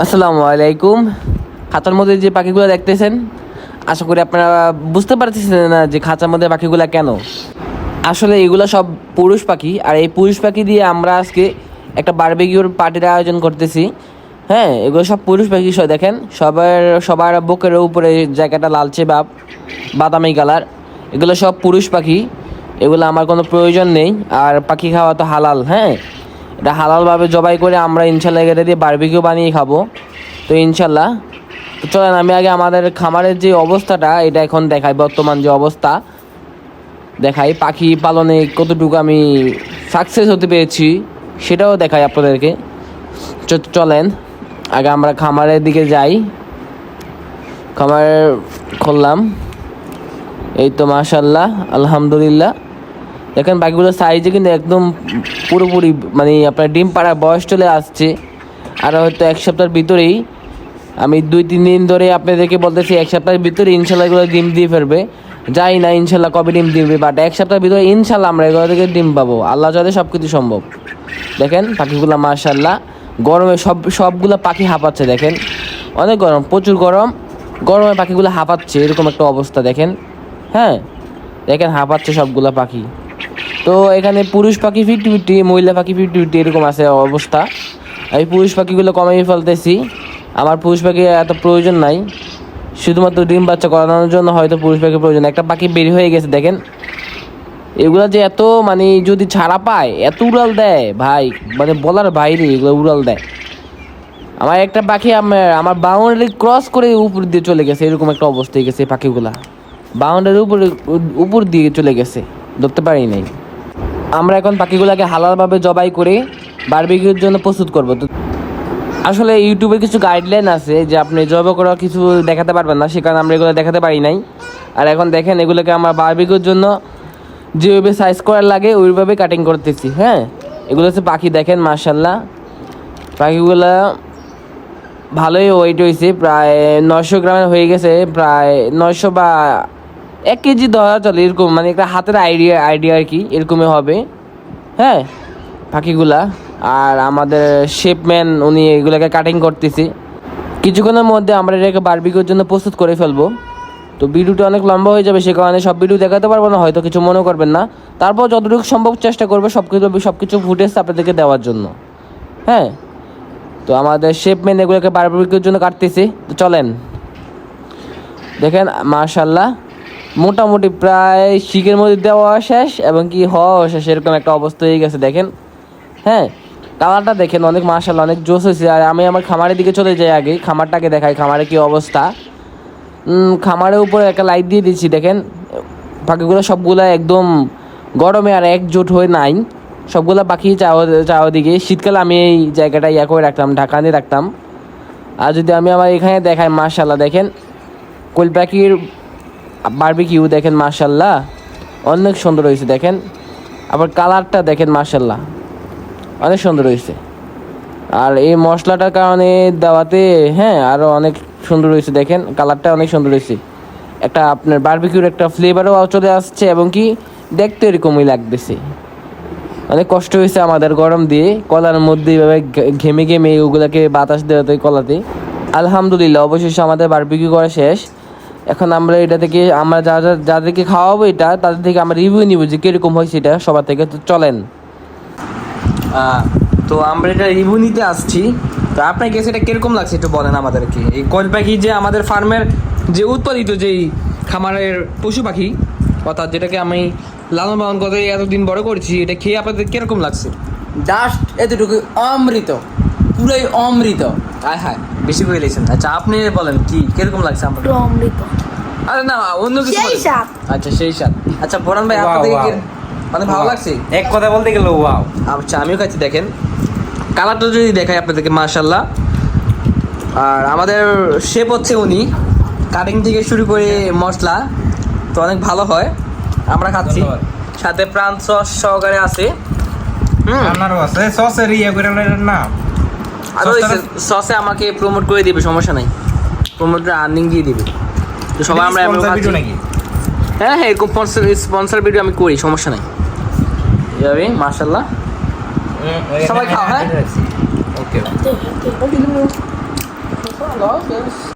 আসসালামু আলাইকুম। খাঁচার মধ্যে যে পাখিগুলো দেখতেছেন, আশা করি আপনারা বুঝতে পারতেছেন না যে খাঁচার মধ্যে পাখিগুলো কেন। আসলে এগুলো সব পুরুষ পাখি, আর এই পুরুষ পাখি দিয়ে আমরা আজকে একটা বারবিকিউর পার্টির আয়োজন করতেছি। হ্যাঁ, এগুলো সব পুরুষ পাখি। দেখেন সবার বুকের উপরে জায়গাটা লালচে বাদামি কালার। এগুলো সব পুরুষ পাখি, এগুলো আমার কোনো প্রয়োজন নেই। আর পাখি খাওয়া তো হালাল। হ্যাঁ, এটা হালালভাবে জবাই করে আমরা ইনশাল্লাহ এটা দিয়ে বারবিকিউ বানিয়ে খাবো। তো ইনশাল্লাহ, তো চলেন আমি আগে আমাদের খামারের যে অবস্থাটা এটা এখন দেখাই, বর্তমান যে অবস্থা দেখাই। পাখি পালনে কতটুকু আমি সাকসেস হতে পেরেছি সেটাও দেখাই আপনাদেরকে। চলেন আগে আমরা খামারের দিকে যাই। খামার খুললাম, এই তো মাশাল্লাহ আলহামদুলিল্লাহ। দেখেন পাখিগুলোর সাইজে কিন্তু একদম পুরোপুরি মানে আপনার ডিম পাড়ার বয়স চলে আসছে। আর হয়তো এক সপ্তাহের ভিতরেই, আমি 2-3 দিন ধরে আপনাদেরকে বলতেছি এক সপ্তাহের ভিতরে ইনশাল্লাহ এগুলো ডিম দিয়ে ফেলবে। যাই না ইনশাল্লাহ কবে ডিম দিবে, বাট এক সপ্তাহের ভিতরে ইনশাল্লাহ আমরা এগুলো থেকে ডিম পাবো। আল্লাহ চাইলে সব কিছু সম্ভব। দেখেন পাখিগুলো মাশাল্লাহ, গরমে সবগুলো পাখি হাঁপাচ্ছে। দেখেন অনেক গরম, প্রচুর গরম। গরমে পাখিগুলো হাঁপাচ্ছে, এরকম একটা অবস্থা দেখেন। হ্যাঁ দেখেন হাঁপাচ্ছে সবগুলো পাখি। তো এখানে পুরুষ পাখি 50-50, মহিলা পাখি 50-50 এরকম আছে অবস্থা। আমি পুরুষ পাখিগুলো কমিয়ে ফেলতেছি। আমার পুরুষ পাখি এত প্রয়োজন নাই, শুধুমাত্র ডিম বাচ্চা করানোর জন্য হয়তো পুরুষ পাখির প্রয়োজন। একটা পাখি বের হয়ে গেছে দেখেন। এগুলা যে এত মানে যদি ছাড়া পায় এত উড়াল দেয় ভাই, মানে বলার বাইরে এগুলো উড়াল দেয়। আমার একটা পাখি আমার বাউন্ডারি ক্রস করে উপর দিয়ে চলে গেছে, এরকম একটা অবস্থা হয়ে গেছে। এই পাখিগুলা বাউন্ডারির উপর দিয়ে চলে গেছে, ধরতে পারি নাই। আমরা এখন পাখিগুলোকে হালালভাবে জবাই করে বারবিকিউর জন্য প্রস্তুত করব। তো আসলে ইউটিউবের কিছু গাইডলাইন আছে যে আপনি জবাই করা কিছু দেখাতে পারবেন না, সে কারণে আমরা এগুলো দেখাতে পারি নাই। আর এখন দেখেন এগুলোকে আমরা বারবিকিউর জন্য যেভাবে সাইজ করার লাগে ওইভাবে কাটিং করতেছি। হ্যাঁ, এগুলো হচ্ছে পাখি। দেখেন মাশাল্লাহ পাখিগুলা ভালোই ওয়েট হয়েছে, প্রায় 900 গ্রামের হয়ে গেছে, প্রায় 900 বা 1 কেজি ধরা চলে এরকম, মানে একটা হাতের আইডিয়া আর কি, এরকমই হবে। হ্যাঁ পাখিগুলা। আর আমাদের শেপম্যান উনি এগুলোকে কাটিং করতেছি। কিছুক্ষণের মধ্যে আমরা এটাকে বারবিকিউর জন্য প্রস্তুত করে ফেলবো। তো ভিডিওটা অনেক লম্বা হয়ে যাবে, সে কারণে সব ভিডিও দেখাতে পারবো না, হয়তো কিছু মনে করবেন না। তারপর যতটুকু সম্ভব চেষ্টা করবো সব কিছু ফুটেজ আপনাদেরকে দেওয়ার জন্য। হ্যাঁ, তো আমাদের শেপম্যান এগুলোকে বারবিকিউর জন্য কাটতেছি। তো চলেন দেখেন মাশাল্লাহ মোটামুটি প্রায় শিকের মধ্যে দেওয়া শেষ এবং কি হওয়া শেষ, এরকম একটা অবস্থা হয়ে গেছে দেখেন। হ্যাঁ, কালারটা দেখেন অনেক মাশাল্লাহ অনেক জোশ হয়েছে। আর আমি আমার খামারের দিকে চলে যাই, আগে খামারটাকে দেখাই খামারের কী অবস্থা। খামারের উপরে একটা লাইট দিয়ে দিচ্ছি। দেখেন পাখিগুলো সবগুলো একদম গরমে আর একজোট হয়ে নাই, সবগুলো পাখি চাওয়া দিকে। শীতকালে আমি এই জায়গাটা করে রাখতাম, ঢাকা দিয়ে রাখতাম। আর যদি আমি আমার এখানে দেখাই মাশাল্লাহ দেখেন কোয়েল পাখির বারবিকিউ দেখেন মাশাল্লাহ অনেক সুন্দর হয়েছে। দেখেন আবার কালারটা দেখেন মাশাল্লাহ অনেক সুন্দর হয়েছে। আর এই মশলাটার কারণে দেওয়াতে হ্যাঁ আরও অনেক সুন্দর হয়েছে। দেখেন কালারটা অনেক সুন্দর হয়েছে, একটা আপনার বারবিকিউর একটা ফ্লেভারও চলে আসছে এবং কি দেখতে এরকমই লাগতেছে। অনেক কষ্ট হয়েছে আমাদের গরম দিয়ে কলার মধ্যে এইভাবে ঘেমে ওগুলোকে বাতাস দেওয়াতে কলাতে। আলহামদুলিল্লাহ অবশেষে আমাদের বারবিকিউ করা শেষ। এখন আমরা এটা থেকে আমরা যাদেরকে খাওয়াবো এটা তাদের থেকে আমরা রিভিউ নিব যে কীরকম হয়েছে এটা সবার থেকে। তো চলেন তো আমরা এটা রিভিউ নিতে আসছি। তো আপনার কাছে এটা কীরকম লাগছে একটু বলেন আমাদেরকে। এই কোয়েল পাখি যে আমাদের ফার্মের যে উৎপাদিত যেই খামারের পশু পাখি, অর্থাৎ যেটাকে আমি লালন পালন করে এতদিন বড় করছি, এটা খেয়ে আপনাদের কীরকম লাগছে? জাস্ট এতটুকু অমৃত, পুরাই অমৃত। হ্যাঁ হ্যাঁ বেশি করে লেগেছেন। আচ্ছা আপনি বলেন কি কীরকম লাগছে আমার? অমৃত। আরে না অন্য কিছু সেই স্বাদ। আচ্ছা সেই স্বাদ। আচ্ছা বরণ ভাই আপনাদের অনেক ভালো লাগছে? এক কথা বলতে গেলে ওয়াও। আচ্ছা আমিও খাচ্ছি। দেখেন কালারটা যদি দেখাই আপনাদেরকে মাশাল্লাহ। আর আমাদের শেপ হচ্ছে উনি, কাটিং থেকে শুরু করে মশলা তো অনেক ভালো হয়। আমরা খাচ্ছি, সাথে প্রাণ সস সহকারে আছে। আপনারও আছে সসের করে না? আর ওই সসে আমাকে প্রমোট করে দিবে, সমস্যা নাই, প্রমোটের আর্নিং দিয়ে দিবে। তো সবাই আমরা নাকি? হ্যাঁ এরকম স্পন্সর ভিডিও আমি করি, সমস্যা নাই। এভাবে মাশাল্লাহ সবাই খাও। হ্যাঁ ওকে। সস